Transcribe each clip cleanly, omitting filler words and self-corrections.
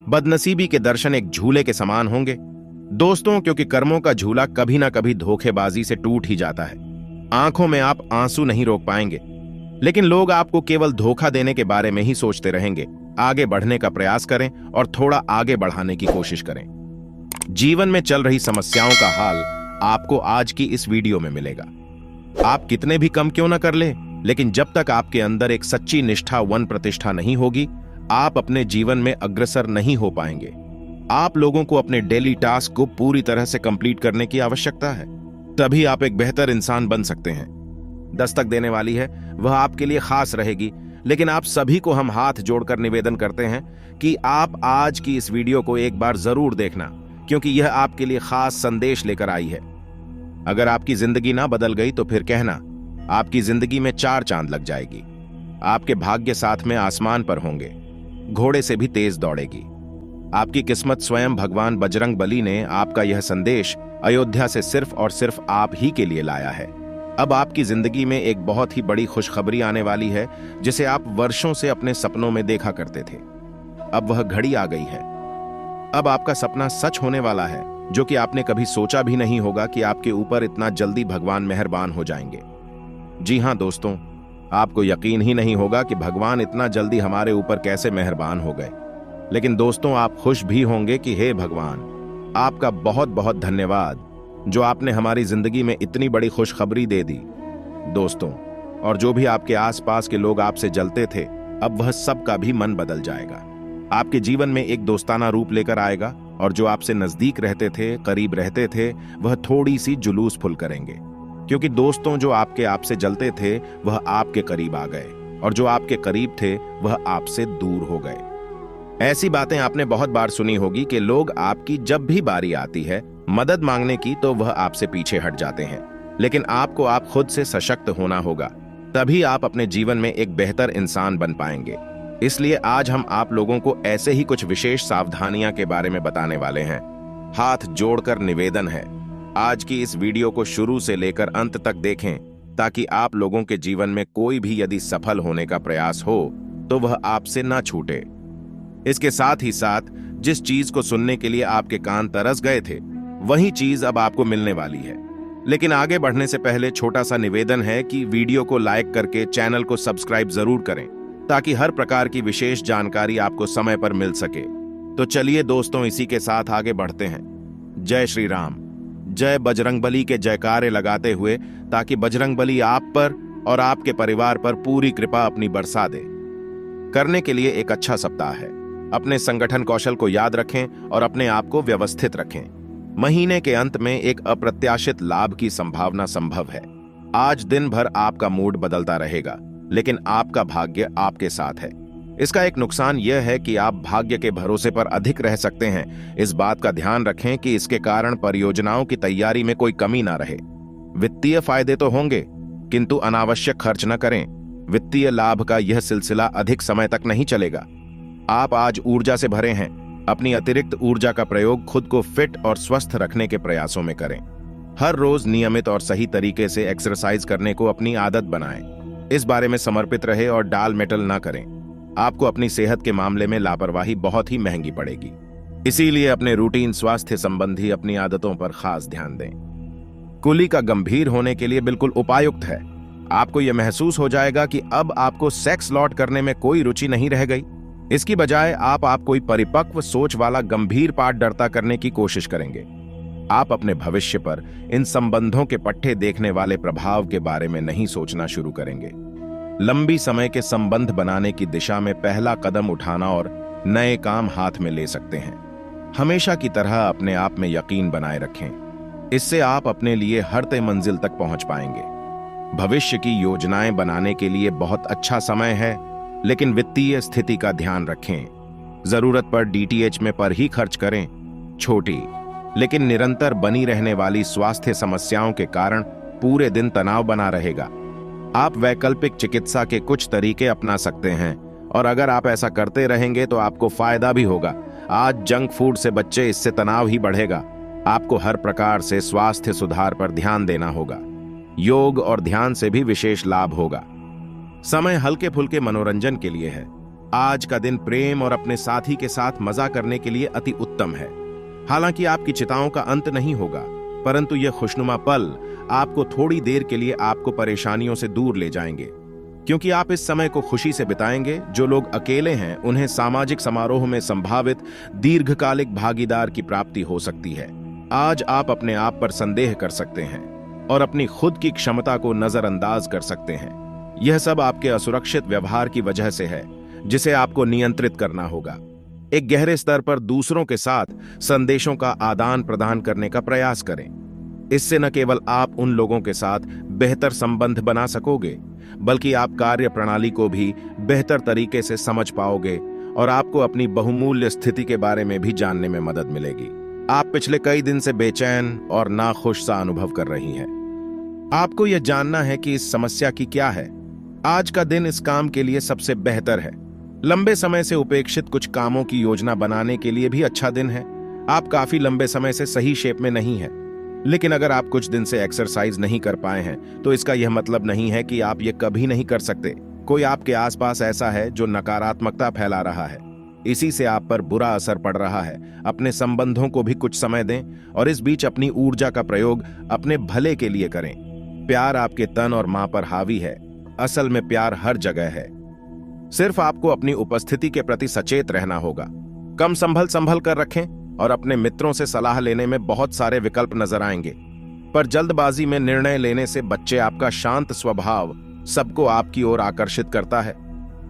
बदनसीबी के दर्शन एक झूले के समान होंगे दोस्तों, क्योंकि कर्मों का झूला कभी ना कभी धोखेबाजी से टूट ही जाता है। आंखों में आप आंसू नहीं रोक पाएंगे, लेकिन लोग आपको केवल धोखा देने के बारे में ही सोचते रहेंगे। आगे बढ़ने का प्रयास करें और थोड़ा आगे बढ़ाने की कोशिश करें। जीवन में चल रही समस्याओं का हाल आपको आज की इस वीडियो में मिलेगा। आप कितने भी कम क्यों ना कर ले, लेकिन जब तक आपके अंदर एक सच्ची निष्ठा वन प्रतिष्ठा नहीं होगी, आप अपने जीवन में अग्रसर नहीं हो पाएंगे। आप लोगों को अपने डेली टास्क को पूरी तरह से कंप्लीट करने की आवश्यकता है, तभी आप एक बेहतर इंसान बन सकते हैं। दस्तक देने वाली है वह आपके लिए खास रहेगी, लेकिन आप सभी को हम हाथ जोड़कर निवेदन करते हैं कि आप आज की इस वीडियो को एक बार जरूर देखना, क्योंकि यह आपके लिए खास संदेश लेकर आई है। अगर आपकी जिंदगी ना बदल गई तो फिर कहना, आपकी जिंदगी में 4 चांद लग जाएगी। आपके भाग्य साथ में आसमान पर होंगे, घोड़े से भी तेज दौड़ेगी। आपकी किस्मत स्वयं भगवान बजरंग बली ने आपका यह संदेश अयोध्या से सिर्फ और सिर्फ आप ही के लिए लाया है। अब आपकी जिंदगी में एक बहुत ही बड़ी खुशखबरी आने वाली है, जिसे आप वर्षों से अपने सपनों में देखा करते थे। अब वह घड़ी आ गई है। अब आपका सपना सच होने वाला है, जो कि आपने कभी सोचा भी नहीं होगा कि आपके ऊपर इतना जल्दी भगवान मेहरबान हो जाएंगे। जी हां दोस्तों, आपको यकीन ही नहीं होगा कि भगवान इतना जल्दी हमारे ऊपर कैसे मेहरबान हो गए। लेकिन दोस्तों, आप खुश भी होंगे कि हे भगवान, आपका बहुत बहुत धन्यवाद जो आपने हमारी जिंदगी में इतनी बड़ी खुशखबरी दे दी। दोस्तों, और जो भी आपके आसपास के लोग आपसे जलते थे, अब वह सबका भी मन बदल जाएगा। आपके जीवन में एक दोस्ताना रूप लेकर आएगा, और जो आपसे नजदीक रहते थे, करीब रहते थे, वह थोड़ी सी जुलूस फुल करेंगे, क्योंकि दोस्तों जो आपसे जलते थे वह आपके करीब आ गए, और जो आपके करीब थे वह आपसे दूर हो गए। ऐसी बातें आपने बहुत बार सुनी होगी कि लोग आपकी जब भी बारी आती है मदद मांगने की तो वह आपसे पीछे हट जाते हैं, लेकिन आपको आप खुद से सशक्त होना होगा, तभी आप अपने जीवन में एक बेहतर इंसान बन पाएंगे। इसलिए आज हम आप लोगों को ऐसे ही कुछ विशेष सावधानियां के बारे में बताने वाले हैं। हाथ जोड़कर निवेदन है, आज की इस वीडियो को शुरू से लेकर अंत तक देखें, ताकि आप लोगों के जीवन में कोई भी यदि सफल होने का प्रयास हो तो वह आपसे ना छूटे। इसके साथ ही साथ जिस चीज को सुनने के लिए आपके कान तरस गए थे, वही चीज अब आपको मिलने वाली है। लेकिन आगे बढ़ने से पहले छोटा सा निवेदन है कि वीडियो को लाइक करके चैनल को सब्सक्राइब जरूर करें, ताकि हर प्रकार की विशेष जानकारी आपको समय पर मिल सके। तो चलिए दोस्तों, इसी के साथ आगे बढ़ते हैं। जय श्री राम, जय बजरंगबली के जयकारे लगाते हुए, ताकि बजरंगबली आप पर और आपके परिवार पर पूरी कृपा अपनी बरसा दे। करने के लिए एक अच्छा सप्ताह है। अपने संगठन कौशल को याद रखें और अपने आप को व्यवस्थित रखें। महीने के अंत में एक अप्रत्याशित लाभ की संभावना संभव है। आज दिन भर आपका मूड बदलता रहेगा, लेकिन आपका भाग्य आपके साथ है। इसका एक नुकसान यह है कि आप भाग्य के भरोसे पर अधिक रह सकते हैं। इस बात का ध्यान रखें कि इसके कारण परियोजनाओं की तैयारी में कोई कमी ना रहे। वित्तीय फायदे तो होंगे, किंतु अनावश्यक खर्च न करें। वित्तीय लाभ का यह सिलसिला अधिक समय तक नहीं चलेगा। आप आज ऊर्जा से भरे हैं। अपनी अतिरिक्त ऊर्जा का प्रयोग खुद को फिट और स्वस्थ रखने के प्रयासों में करें। हर रोज नियमित और सही तरीके से एक्सरसाइज करने को अपनी आदत बनाएं। इस बारे में समर्पित रहे और डाल मेटल ना करें। आपको अपनी सेहत के मामले में लापरवाही बहुत ही महंगी पड़ेगी। इसीलिए अपने रूटीन स्वास्थ्य संबंधी अपनी आदतों पर खास ध्यान दें। कुली का गंभीर होने के लिए बिल्कुल उपायुक्त है। आपको यह महसूस हो जाएगा कि अब आपको सेक्स लॉट करने में कोई रुचि नहीं रह गई। इसकी बजाय आप कोई परिपक्व सोच वाला गंभीर पाठ डरता करने की कोशिश करेंगे। आप अपने भविष्य पर इन संबंधों के पट्टे देखने वाले प्रभाव के बारे में नहीं सोचना शुरू करेंगे। लंबी समय के संबंध बनाने की दिशा में पहला कदम उठाना और नए काम हाथ में ले सकते हैं। हमेशा की तरह अपने आप में यकीन बनाए रखें। इससे आप अपने लिए हर तय मंजिल तक पहुंच पाएंगे। भविष्य की योजनाएं बनाने के लिए बहुत अच्छा समय है, लेकिन वित्तीय स्थिति का ध्यान रखें। जरूरत पर डीटीएच में पर ही खर्च करें। छोटी लेकिन निरंतर बनी रहने वाली स्वास्थ्य समस्याओं के कारण पूरे दिन तनाव बना रहेगा। आप वैकल्पिक चिकित्सा के कुछ तरीके अपना सकते हैं, और अगर आप ऐसा करते रहेंगे तो आपको फायदा भी होगा। आज जंक फूड से बच्चे, इससे तनाव ही बढ़ेगा। आपको हर प्रकार से स्वास्थ्य सुधार पर ध्यान देना होगा। योग और ध्यान से भी विशेष लाभ होगा। समय हल्के फुल्के मनोरंजन के लिए है। आज का दिन प्रेम और अपने साथी के साथ मजा करने के लिए अति उत्तम है। हालांकि आपकी चिंताओं का अंत नहीं होगा, परंतु यह खुशनुमा पल आपको थोड़ी देर के लिए आपको परेशानियों से दूर ले जाएंगे, क्योंकि आप इस समय को खुशी से बिताएंगे। जो लोग अकेले हैं उन्हें सामाजिक समारोह में संभावित दीर्घकालिक भागीदार की प्राप्ति हो सकती है। आज आप अपने आप पर संदेह कर सकते हैं और अपनी खुद की क्षमता को नजरअंदाज कर सकते हैं। यह सब आपके असुरक्षित व्यवहार की वजह से है, जिसे आपको नियंत्रित करना होगा। एक गहरे स्तर पर दूसरों के साथ संदेशों का आदान प्रदान करने का प्रयास करें। इससे न केवल आप उन लोगों के साथ बेहतर संबंध बना सकोगे, बल्कि आप कार्य प्रणाली को भी बेहतर तरीके से समझ पाओगे और आपको अपनी बहुमूल्य स्थिति के बारे में भी जानने में मदद मिलेगी। आप पिछले कई दिन से बेचैन और नाखुश सा अनुभव कर रही हैं। आपको यह जानना है कि इस समस्या की क्या है। आज का दिन इस काम के लिए सबसे बेहतर है। लंबे समय से उपेक्षित कुछ कामों की योजना बनाने के लिए भी अच्छा दिन है। आप काफी लंबे समय से सही शेप में नहीं है, लेकिन अगर आप कुछ दिन से एक्सरसाइज नहीं कर पाए हैं तो इसका यह मतलब नहीं है कि आप ये कभी नहीं कर सकते। कोई आपके आसपास ऐसा है जो नकारात्मकता फैला रहा है, इसी से आप पर बुरा असर पड़ रहा है। अपने संबंधों को भी कुछ समय दें और इस बीच अपनी ऊर्जा का प्रयोग अपने भले के लिए करें। प्यार आपके तन और मां पर हावी है। असल में प्यार हर जगह है, सिर्फ आपको अपनी उपस्थिति के प्रति सचेत रहना होगा। कम संभल कर रखें और अपने मित्रों से सलाह लेने में बहुत सारे विकल्प नजर आएंगे, पर जल्दबाजी में निर्णय लेने से बच्चे। आपका शांत स्वभाव सबको आपकी ओर आकर्षित करता है।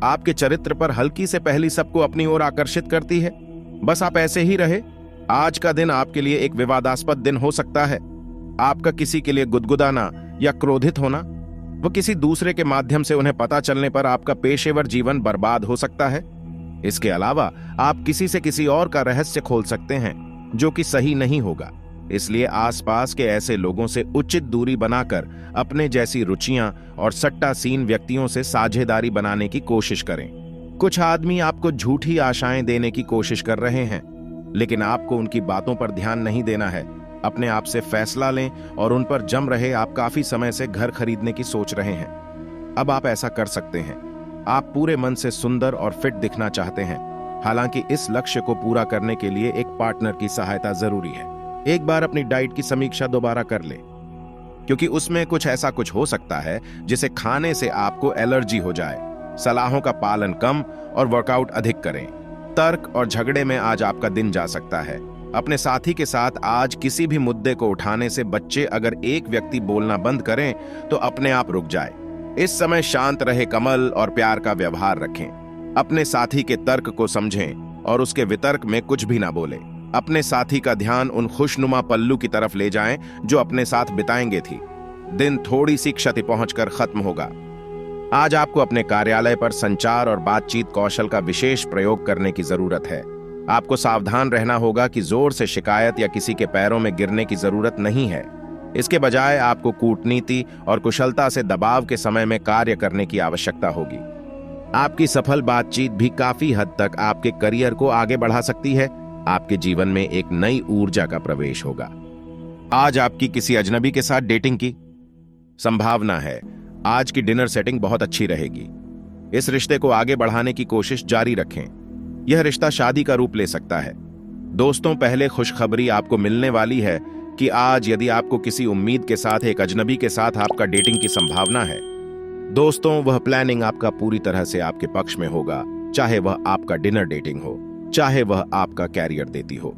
आपके चरित्र पर हल्की से पहली सबको अपनी ओर आकर्षित करती है। बस आप ऐसे ही रहे। आज का दिन आपके लिए एक विवादास्पद दिन हो सकता है। आपका किसी के लिए गुदगुदाना या क्रोधित होना, वो किसी दूसरे के माध्यम से उन्हें पता चलने पर आपका पेशेवर जीवन बर्बाद हो सकता है। इसके अलावा आप किसी से किसी और का रहस्य खोल सकते हैं, जो कि सही नहीं होगा। इसलिए आसपास के ऐसे लोगों से उचित दूरी बनाकर अपने जैसी रुचियां और सट्टासीन व्यक्तियों से साझेदारी बनाने की कोशिश करें। कुछ आदमी आपको झूठी आशाएं देने की कोशिश कर रहे हैं, लेकिन आपको उनकी बातों पर ध्यान नहीं देना है। अपने आप से फैसला लें और उन पर जम रहे। आप काफी समय से घर खरीदने की सोच रहे हैं, अब आप ऐसा कर सकते हैं। आप पूरे मन से सुंदर और फिट दिखना चाहते हैं। हालांकि इस लक्ष्य को पूरा करने के लिए एक पार्टनर की सहायता जरूरी है। एक बार अपनी डाइट की समीक्षा दोबारा कर लें, क्योंकि उसमें कुछ ऐसा कुछ हो सकता है जिसे खाने से आपको एलर्जी हो जाए। सलाहों का पालन कम और वर्कआउट अधिक करें। तर्क और झगड़े में आज आपका दिन जा सकता है। अपने साथी के साथ आज किसी भी मुद्दे को उठाने से बच्चे। अगर एक व्यक्ति बोलना बंद करें तो अपने आप रुक जाए। इस समय शांत रहे, कमल और प्यार का व्यवहार रखें। अपने साथी के तर्क को समझें और उसके वितर्क में कुछ भी ना बोले। अपने साथी का ध्यान उन खुशनुमा पल्लू की तरफ ले जाएं जो अपने साथ बिताएंगे थी। दिन थोड़ी सी क्षति पहुंचकर खत्म होगा। आज आपको अपने कार्यालय पर संचार और बातचीत कौशल का विशेष प्रयोग करने की जरूरत है। आपको सावधान रहना होगा कि जोर से शिकायत या किसी के पैरों में गिरने की जरूरत नहीं है। इसके बजाय आपको कूटनीति और कुशलता से दबाव के समय में कार्य करने की आवश्यकता होगी। आपकी सफल बातचीत भी काफी हद तक आपके करियर को आगे बढ़ा सकती है। आपके जीवन में एक नई ऊर्जा का प्रवेश होगा। आज आपकी किसी अजनबी के साथ डेटिंग की संभावना है। आज की डिनर सेटिंग बहुत अच्छी रहेगी। इस रिश्ते को आगे बढ़ाने की कोशिश जारी रखें। यह रिश्ता शादी का रूप ले सकता है। दोस्तों, पहले खुशखबरी आपको मिलने वाली है कि आज यदि आपको किसी उम्मीद के साथ एक अजनबी के साथ आपका डेटिंग की संभावना है, दोस्तों, वह प्लानिंग आपका पूरी तरह से आपके पक्ष में होगा। चाहे वह आपका डिनर डेटिंग हो, चाहे वह आपका कैरियर देती हो।